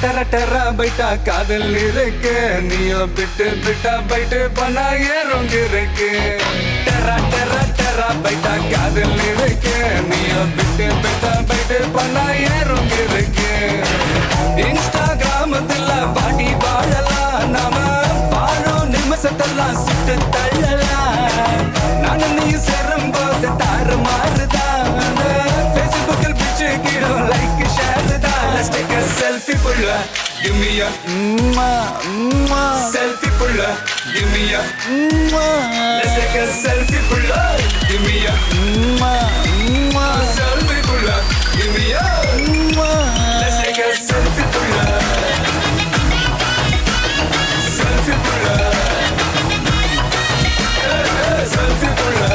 டர டர பைட்டா காதல் இருக்கு நீயோ பிட்டு பிட்டா பைட்டு பண்ணா ஏறும் இருக்கு டர டர டர பைட்டா காதல் இருக்கு நீயோ பிட்டு பிட்டா பைட்டு பண்ணா ஏறும் இருக்கு இன்ஸ்டாகிராமத்துல வாடி வாழலாம் நாம வாழும் நிமிஷத்தெல்லாம் சுட்டு தள்ளலாம் நானும் நீ சேரும் போது தாறு மாறுதான் ஃபேஸ்புக்கில் பிச்சு கீழோ லைக் ஷேர் தான் Let's take a selfie pulla give me a selfie pulla give me a Let's take a selfie pulla give me a selfie pulla give me a Let's take a selfie pulla selfie pulla selfie pulla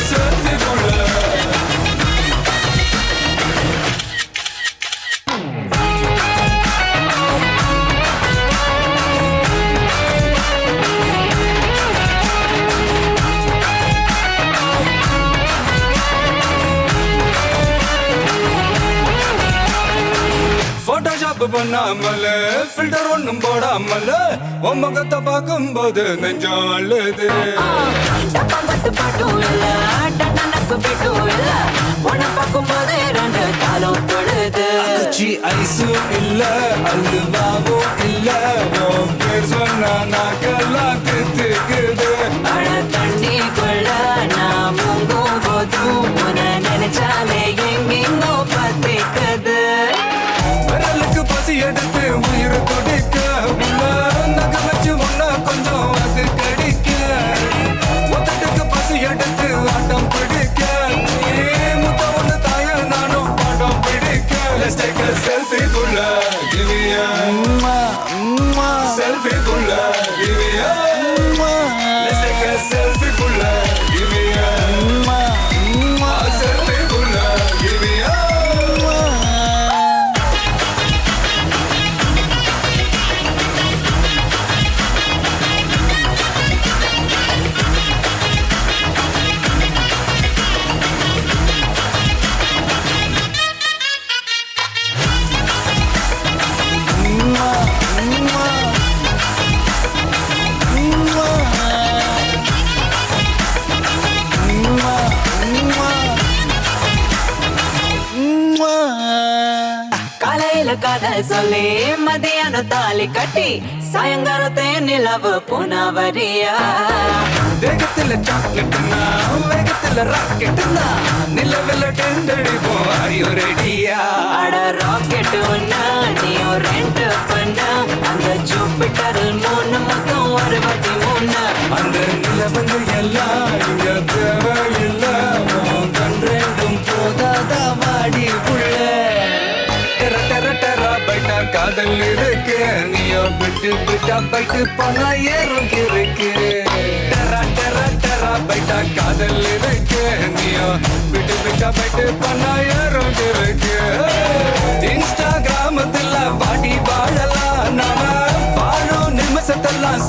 selfie pulla Photoshop பண்ணாமல filter ஒண்ணும் போடாமல உன் முகத்தை பார்க்கும்போது நெஞ்சம் அழுது டப்பாம்பட்டு பாட்டும் இல்ல டன்னக்கு பீட்டும் இல்ல உன்னை பார்க்கும்போது ரெண்டு காலம் தொழுது அச்சி ஐஸும் இல்ல அல்வாவும் இல்ல உன் பேர் சொன்னா நாக்கெல்லாம் தித்துக்குது மழ தண்ணிக்குள்ள நான் முங்கும் போதும் உன்னை நினைச்சாலே எங்கெங்கோ பத்திக்குது விரலுக்கு பசி எடுத்து உயிர் துடிக்க உள்ள நகை வச்சு ஒன்னா கொஞ்சம் அது கடிக்க மொத்தத்துக்கு பசி எடுத்து ஆட்டம் பிடிக்க முத்த ஒண்ணு தாய நானும் பாட்டம் பிடிக்க Let's take a selfie pulla give me a selfie pulla give me a Let's take a selfie pulla give me a selfie pulla give me a காலையில காதல் சொல்லி மதியானம் தாலி கட்டி சாயங்காலத்தே நிலவு புனவரியா தேகத்துல சாக்லேட்னா வேகத்துல ராக்கெட்னா நிலவில் டெண்டடிப்போம் ஐயோ ரெடியா அட ராக்கெட் ஒண்ணா நீயும் ரெண்டு பண்ண அந்த ஜூபிட்டரில் 3 மொத்தம் 63 அந்த நிலவங்க எல்லாம் இங்க தேவையில்ல கண்டேண்டும் போதாதா வாடி புள்ள டர டர டர பைட்டா காதல் இருக்கு நீயோ பிட்டு பிட்டா பைட்டு பண்ணா ஏறும் இருக்கு டர டர டர பைட்டா காதல் இருக்கு நீயோ பிட்டு பிட்டா பைட்டு பண்ணா ஏறும் இருக்கு இன்ஸ்டாகிராமத்துல வாடி வாழலாம் நாம வாழும் நிமிஷத்தெல்லாம்